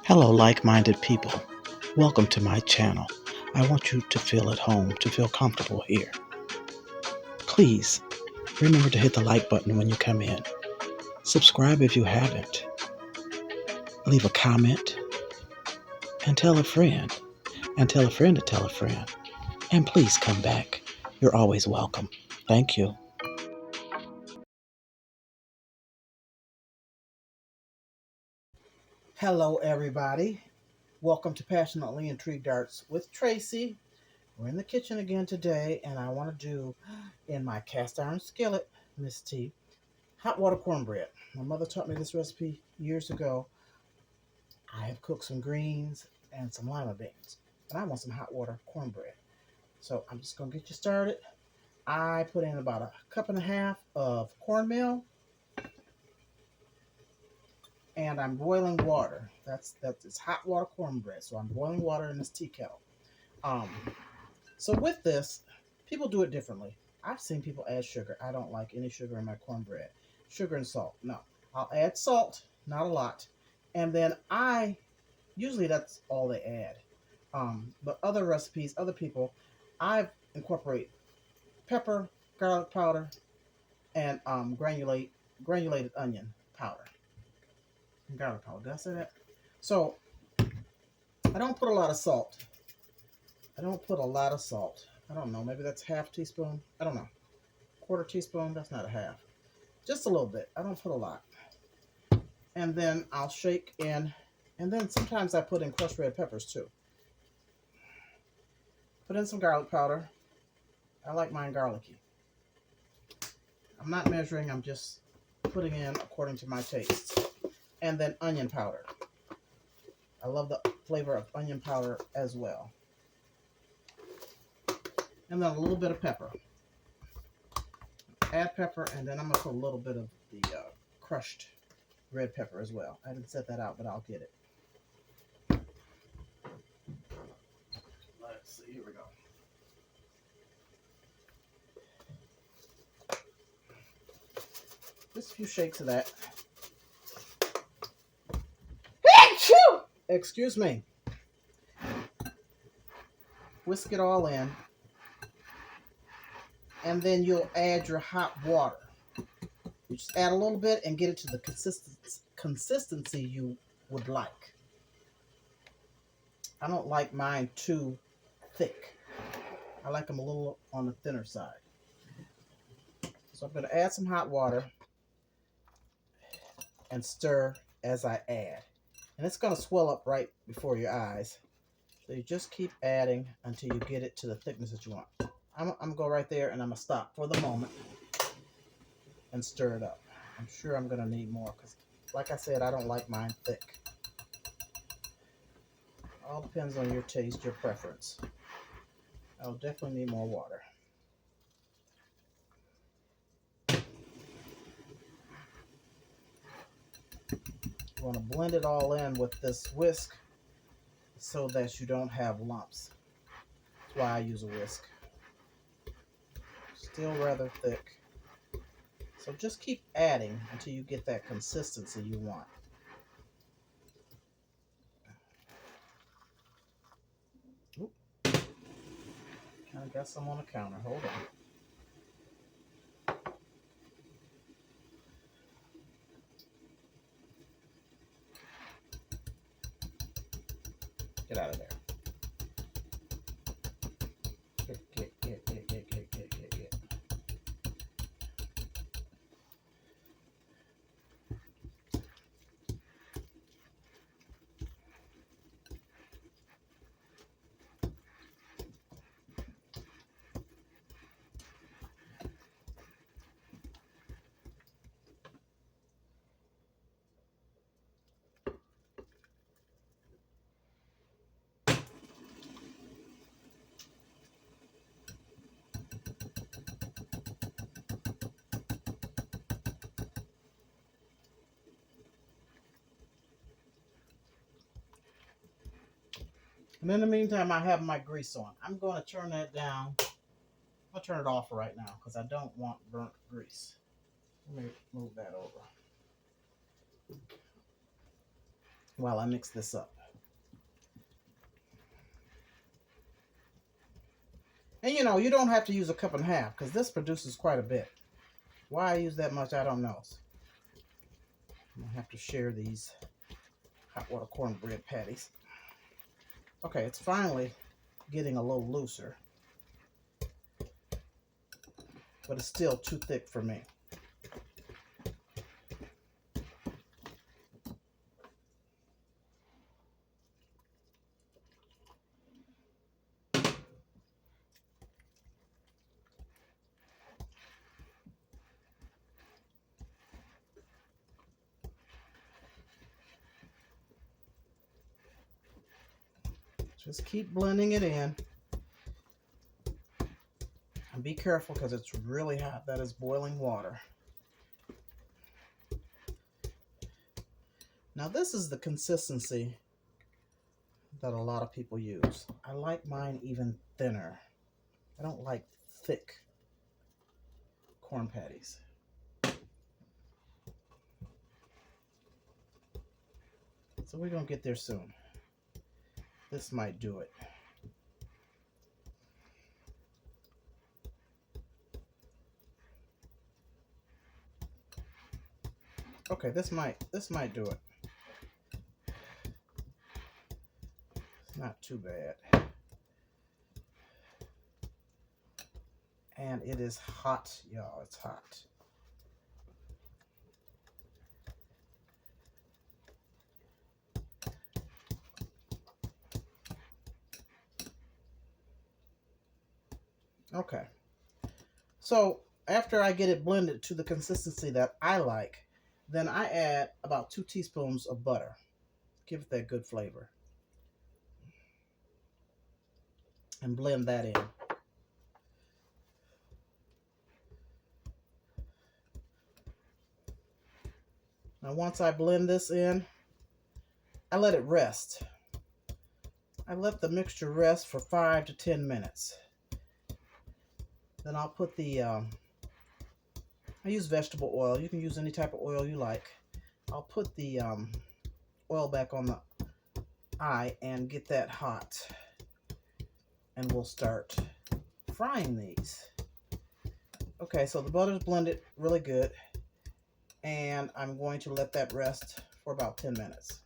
Hello, like-minded people. Welcome to my channel. I want you to feel at home, to feel comfortable here. Please remember to hit the like button when you come in. Subscribe if you haven't. Leave a comment and tell a friend. And tell a friend to tell a friend. And please come back. You're always welcome. Thank you. Hello, everybody. Welcome to Passionately Intrigued Arts with Tracy. We're in the kitchen again today, and I want to do, in my cast iron skillet, Miss T, hot water cornbread. My mother taught me this recipe years ago. I have cooked some greens and some lima beans, and I want some hot water cornbread. So I'm just going to get you started. I put in about a cup and a half of cornmeal, and I'm boiling water. It's hot water cornbread, so I'm boiling water in this tea kettle. Um, so with this, people do it differently. I've seen people add sugar. I don't like any sugar in my cornbread. Sugar and salt. No. I'll add salt, not a lot. And then usually that's all they add. But other recipes, other people, I incorporate pepper, garlic powder, and granulated onion powder. And garlic powder. Did I say that? So I don't put a lot of salt. I don't put a lot of salt. I don't know. Maybe that's half teaspoon. I don't know. Quarter teaspoon. That's not a half. Just a little bit. I don't put a lot. And then I'll shake in. And then sometimes I put in crushed red peppers too. Put in some garlic powder. I like mine garlicky. I'm not measuring. I'm just putting in according to my taste. And then onion powder. I love the flavor of onion powder as well. And then a little bit of pepper. Add pepper, and then I'm going to put a little bit of the crushed red pepper as well. I didn't set that out, but I'll get it. Let's see. Here we go. Just a few shakes of that. Excuse me. Whisk it all in. And then you'll add your hot water. You just add a little bit and get it to the consistency you would like. I don't like mine too thick. I like them a little on the thinner side. So I'm going to add some hot water and stir as I add. And it's going to swell up right before your eyes. So you just keep adding until you get it to the thickness that you want. I'm going to go right there, and I'm going to stop for the moment and stir it up. I'm sure I'm going to need more because, like I said, I don't like mine thick. All depends on your taste, your preference. I'll definitely need more water. You want to blend it all in with this whisk so that you don't have lumps. That's why I use a whisk. Still rather thick. So just keep adding until you get that consistency you want. Oop. Kind of got some on the counter. Hold on. Get out of there. Get. And in the meantime, I have my grease on. I'm going to turn that down. I'll turn it off right now because I don't want burnt grease. Let me move that over while I mix this up. And you know, you don't have to use a cup and a half because this produces quite a bit. Why I use that much, I don't know. I'm gonna have to share these hot water cornbread patties. Okay, it's finally getting a little looser, but it's still too thick for me. Just keep blending it in. And be careful because it's really hot. That is boiling water. Now this is the consistency that a lot of people use. I like mine even thinner. I don't like thick corn patties. So we're gonna get there soon. This might do it. Okay, this might do it. It's not too bad. And it is hot, y'all. It's hot. Okay. So after I get it blended to the consistency that I like, then I add about 2 teaspoons of butter. Give it that good flavor. And blend that in. Now once I blend this in, I let it rest. I let the mixture rest for 5 to 10 minutes. Then I'll put the, I use vegetable oil. You can use any type of oil you like. I'll put the oil back on the eye and get that hot. And we'll start frying these. Okay, so the butter's blended really good. And I'm going to let that rest for about 10 minutes.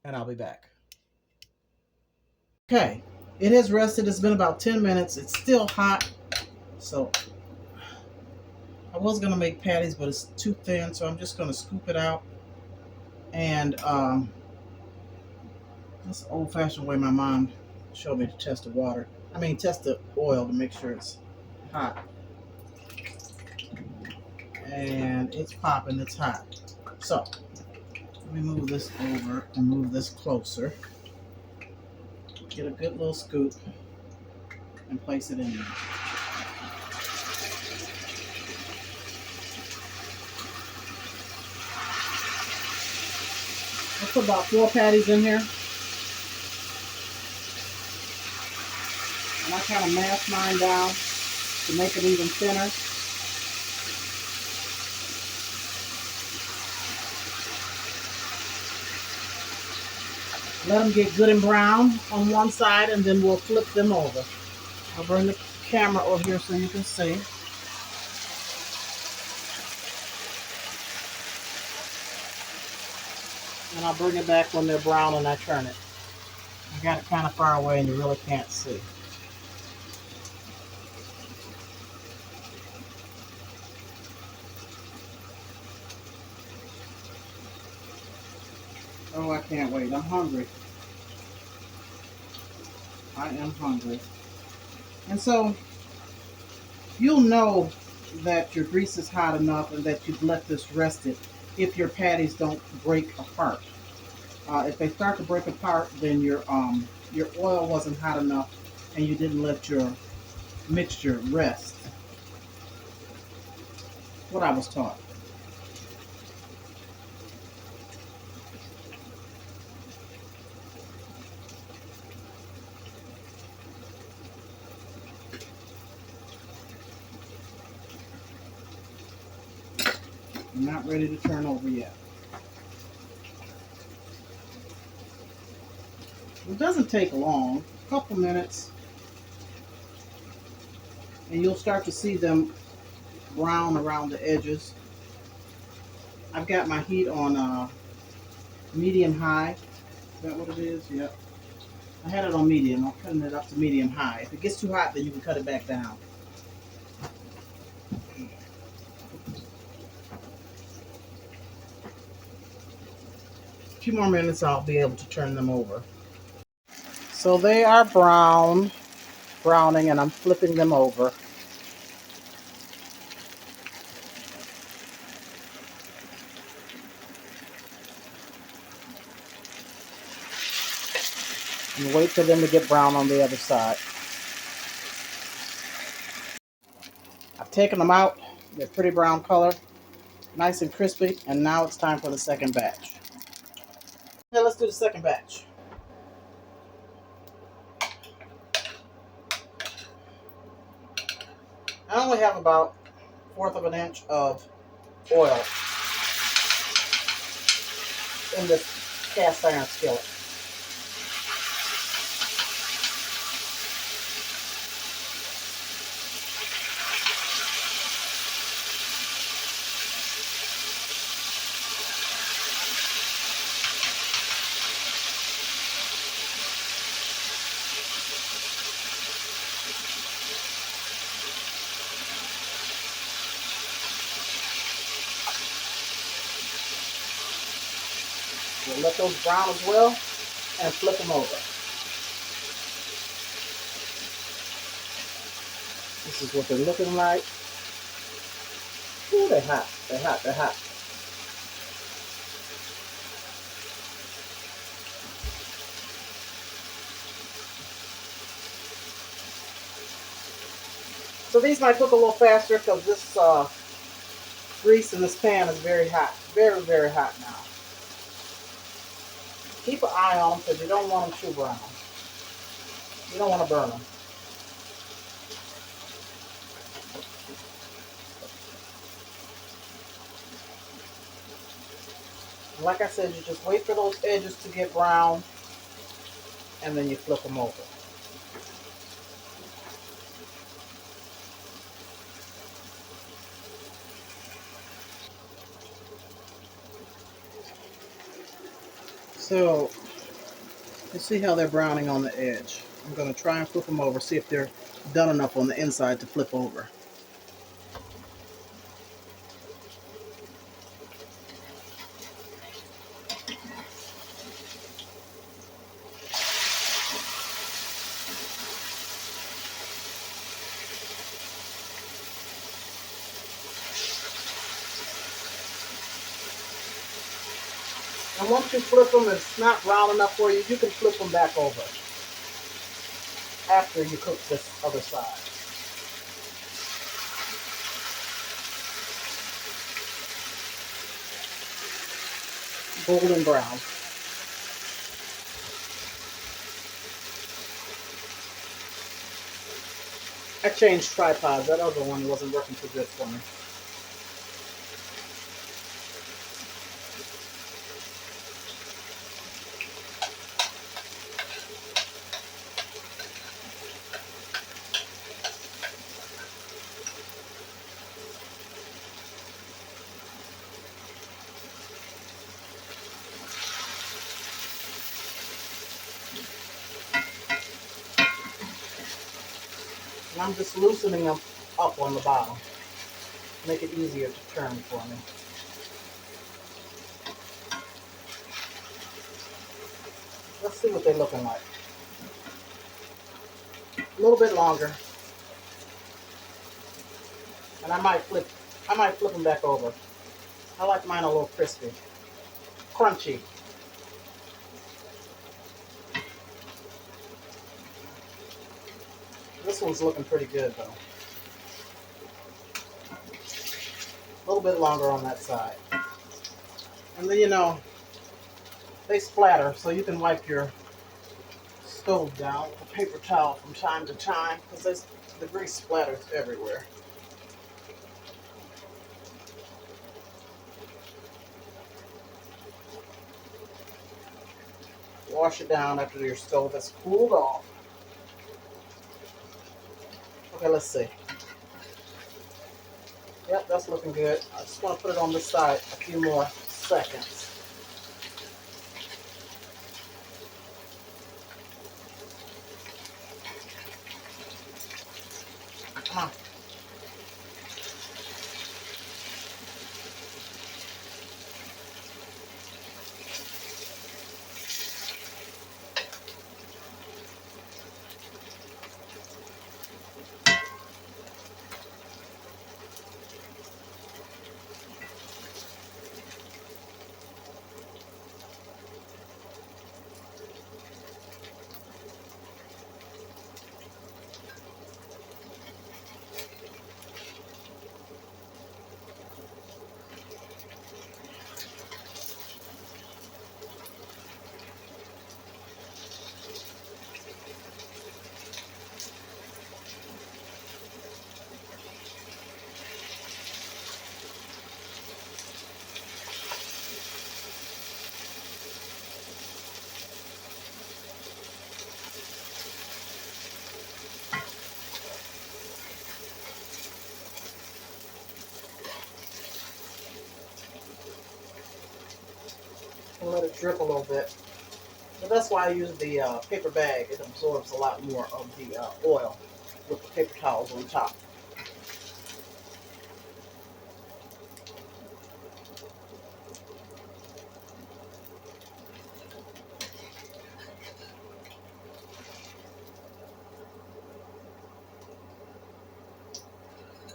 And I'll be back. Okay, it has rested. It's been about 10 minutes. It's still hot. So I was going to make patties, but it's too thin. So I'm just going to scoop it out. And this is the old-fashioned way my mom showed me to test the water. Test the oil to make sure it's hot. And it's popping. It's hot. So let me move this over and move this closer. Get a good little scoop and place it in there. I'll put about 4 patties in here. And I kind of mash mine down to make it even thinner. Let them get good and brown on one side, and then we'll flip them over. I'll bring the camera over here so you can see. And I'll bring it back when they're brown and I turn it. I got it kind of far away and you really can't see. Oh, I can't wait. I'm hungry. I am hungry. And so you'll know that your grease is hot enough and that you've let this rested if your patties don't break apart. If they start to break apart, then your oil wasn't hot enough and you didn't let your mixture rest. What I was taught. I'm not ready to turn over yet. It doesn't take long, a couple minutes, and you'll start to see them brown around the edges. I've got my heat on medium high. Is that what it is? Yep. I had it on medium. I'm cutting it up to medium high. If it gets too hot, then you can cut it back down. A few more minutes, I'll be able to turn them over. So they are browning, and I'm flipping them over. And wait for them to get brown on the other side. I've taken them out. They're pretty brown color, nice and crispy, and now it's time for the second batch. Okay, let's do the second batch. I only have about 1/4 of an inch of oil in this cast iron skillet. We'll let those brown as well and flip them over. This is what they're looking like. Ooh, they're hot. They're hot. They're hot. So these might cook a little faster because this grease in this pan is very hot. Very, very hot now. Keep an eye on them because you don't want them too brown. You don't want to burn them. And like I said, you just wait for those edges to get brown and then you flip them over. So, you see how they're browning on the edge. I'm going to try and flip them over, see if they're done enough on the inside to flip over. And once you flip them, and it's not brown enough for you, you can flip them back over after you cook this other side. Golden brown. I changed tripods. That other one wasn't working too good for me. And I'm just loosening them up on the bottom. Make it easier to turn for me. Let's see what they're looking like. A little bit longer. And I might flip them back over. I like mine a little crispy. Crunchy. This one's looking pretty good though. A little bit longer on that side. And then, you know, they splatter, so you can wipe your stove down with a paper towel from time to time because the grease splatters everywhere. Wash it down after your stove has cooled off. Okay, let's see. Yep, that's looking good. I just want to put it on this side a few more seconds. Come on. And let it drip a little bit. So that's why I use the paper bag. It absorbs a lot more of the oil with the paper towels on top.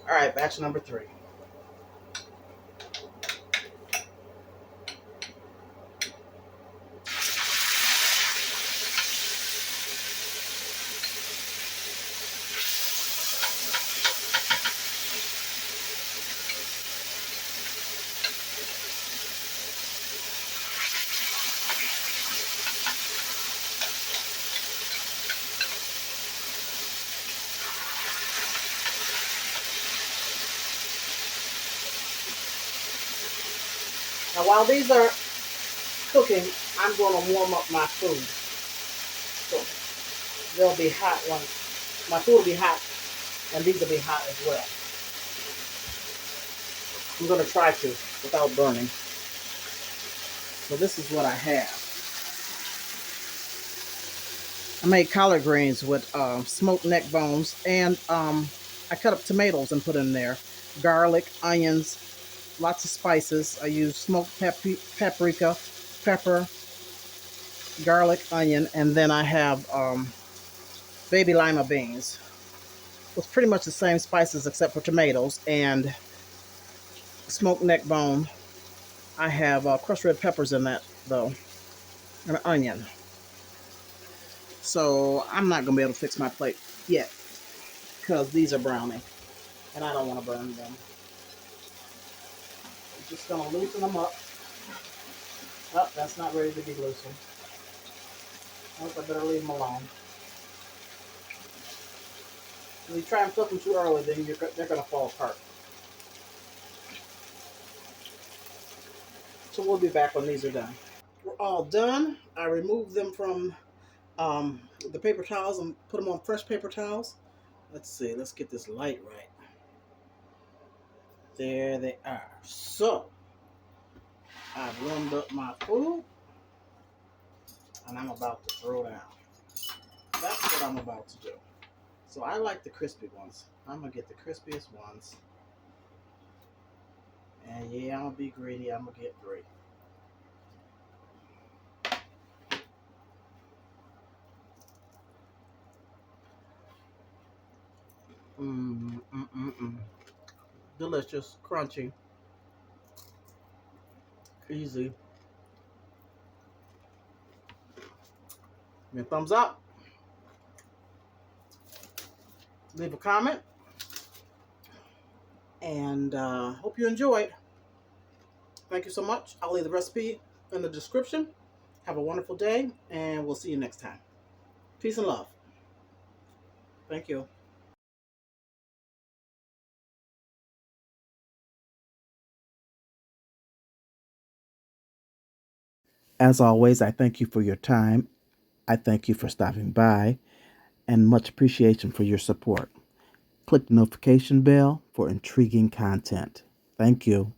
All right, batch number 3. Now, while these are cooking, I'm going to warm up my food. So they'll be hot once my food will be hot, and these will be hot as well. I'm going to try to without burning. So this is what I have. I made collard greens with smoked neck bones, and I cut up tomatoes and put in there. Garlic, onions, lots of spices. I use smoked paprika, pepper, garlic, onion, and then I have baby lima beans. It's pretty much the same spices except for tomatoes and smoked neck bone. I have crushed red peppers in that though, and an onion. So I'm not gonna be able to fix my plate yet because these are browning, and I don't want to burn them. I'm just gonna loosen them up. Oh, that's not ready to be loosened. Oh, I better leave them alone. If you try and flip them too early, then they're gonna fall apart. So we'll be back when these are done. We're all done. I removed them from the paper towels and put them on fresh paper towels. Let's see. Let's get this light right. There they are. So I've warmed up my food, and I'm about to throw down. That's what I'm about to do. So I like the crispy ones. I'm gonna get the crispiest ones. And yeah, I'm gonna be greedy. I'm gonna get 3. Delicious, crunchy, easy. Give me a thumbs up. Leave a comment. And hope you enjoyed. Thank you so much. I'll leave the recipe in the description. Have a wonderful day, and we'll see you next time. Peace and love. Thank you. As always, I thank you for your time. I thank you for stopping by, and much appreciation for your support. Click the notification bell for intriguing content. Thank you.